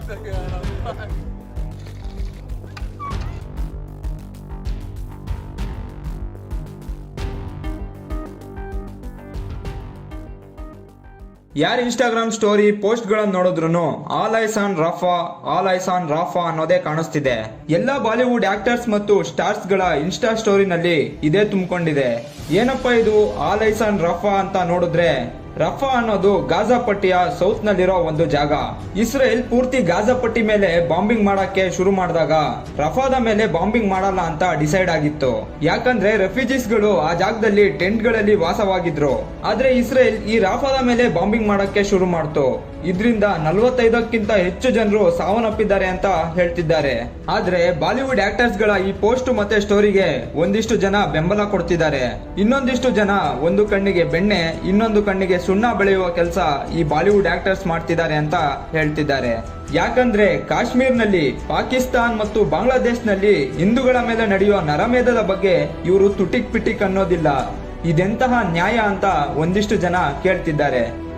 ಯಾರು Instagram story post ಗಳನ್ನ ನೋಡಿದ್ರು all eyes on Rafah, all eyes on Rafah ಅನ್ನೋದೇ ಕಾಣಿಸ್ತಿದೆ. ಎಲ್ಲಾ ಬಾಲಿವುಡ್ ಆಕ್ಟರ್ಸ್ ಮತ್ತು ಸ್ಟಾರ್ಸ್ ಗಳ ಇನ್ಸ್ಟಾ ಸ್ಟೋರಿನಲ್ಲಿ ಇದೇ ತುಂಬಿಕೊಂಡಿದೆ. ಏನಪ್ಪಾ ಇದು ಆಲ್ ಐಸ್ ಆನ್ ರಫಾ ಅಂತ ನೋಡಿದ್ರೆ, ರಫಾ ಅನ್ನೋದು ಗಾಜಾ ಪಟ್ಟಿಯ ಸೌತ್ ನಲ್ಲಿರೋ ಒಂದು ಜಾಗ. ಇಸ್ರೇಲ್ ಪೂರ್ತಿ ಗಾಜಾ ಪಟ್ಟಿ ಮೇಲೆ ಬಾಂಬಿಂಗ್ ಮಾಡಕ್ಕೆ ಶುರು ಮಾಡಿದಾಗ ರಫಾದ ಮೇಲೆ ಬಾಂಬಿಂಗ್ ಮಾಡಲ್ಲ ಅಂತ ಡಿಸೈಡ್ ಆಗಿತ್ತು. ಯಾಕಂದ್ರೆ ರೆಫ್ಯೂಜೀಸ್ ಗಳು ಆ ಜಾಗದಲ್ಲಿ ಟೆಂಟ್ ಗಳಲ್ಲಿ ವಾಸವಾಗಿದ್ರು. ಆದ್ರೆ ಇಸ್ರೇಲ್ ಈ ರಫಾದ ಮೇಲೆ ಬಾಂಬಿಂಗ್ ಮಾಡಕ್ಕೆ ಶುರು ಮಾಡ್ತು. ಇದರಿಂದ 45ಕ್ಕಿಂತ ಹೆಚ್ಚು ಜನರು ಸಾವನ್ನಪ್ಪಿದ್ದಾರೆ ಅಂತ ಹೇಳ್ತಿದ್ದಾರೆ. ಆದ್ರೆ ಬಾಲಿವುಡ್ ಆಕ್ಟರ್ಸ್ ಗಳ ಈ ಪೋಸ್ಟ್ ಮತ್ತೆ ಸ್ಟೋರಿಗೆ ಒಂದಿಷ್ಟು ಜನ ಬೆಂಬಲ ಕೊಡ್ತಿದ್ದಾರೆ. ಇನ್ನೊಂದಿಷ್ಟು ಜನ ಒಂದು ಕಣ್ಣಿಗೆ ಬೆಣ್ಣೆ ಇನ್ನೊಂದು ಕಣ್ಣಿಗೆ ಸುಣ್ಣ ಬೆಳೆಯುವ ಕೆಲಸ ಈ ಬಾಲಿವುಡ್ ಆಕ್ಟರ್ಸ್ ಮಾಡ್ತಿದ್ದಾರೆ ಅಂತ ಹೇಳ್ತಿದ್ದಾರೆ. ಯಾಕಂದ್ರೆ ಕಾಶ್ಮೀರ್ನಲ್ಲಿ, ಪಾಕಿಸ್ತಾನ್ ಮತ್ತು ಬಾಂಗ್ಲಾದೇಶ್ ಹಿಂದೂಗಳ ಮೇಲೆ ನಡೆಯುವ ನರಮೇಧದ ಬಗ್ಗೆ ಇವರು ತುಟಿಕ್ ಪಿಟಿಕ್ ಅನ್ನೋದಿಲ್ಲ. ಇದೆಂತಹ ನ್ಯಾಯ ಅಂತ ಒಂದಿಷ್ಟು ಜನ ಕೇಳ್ತಿದ್ದಾರೆ.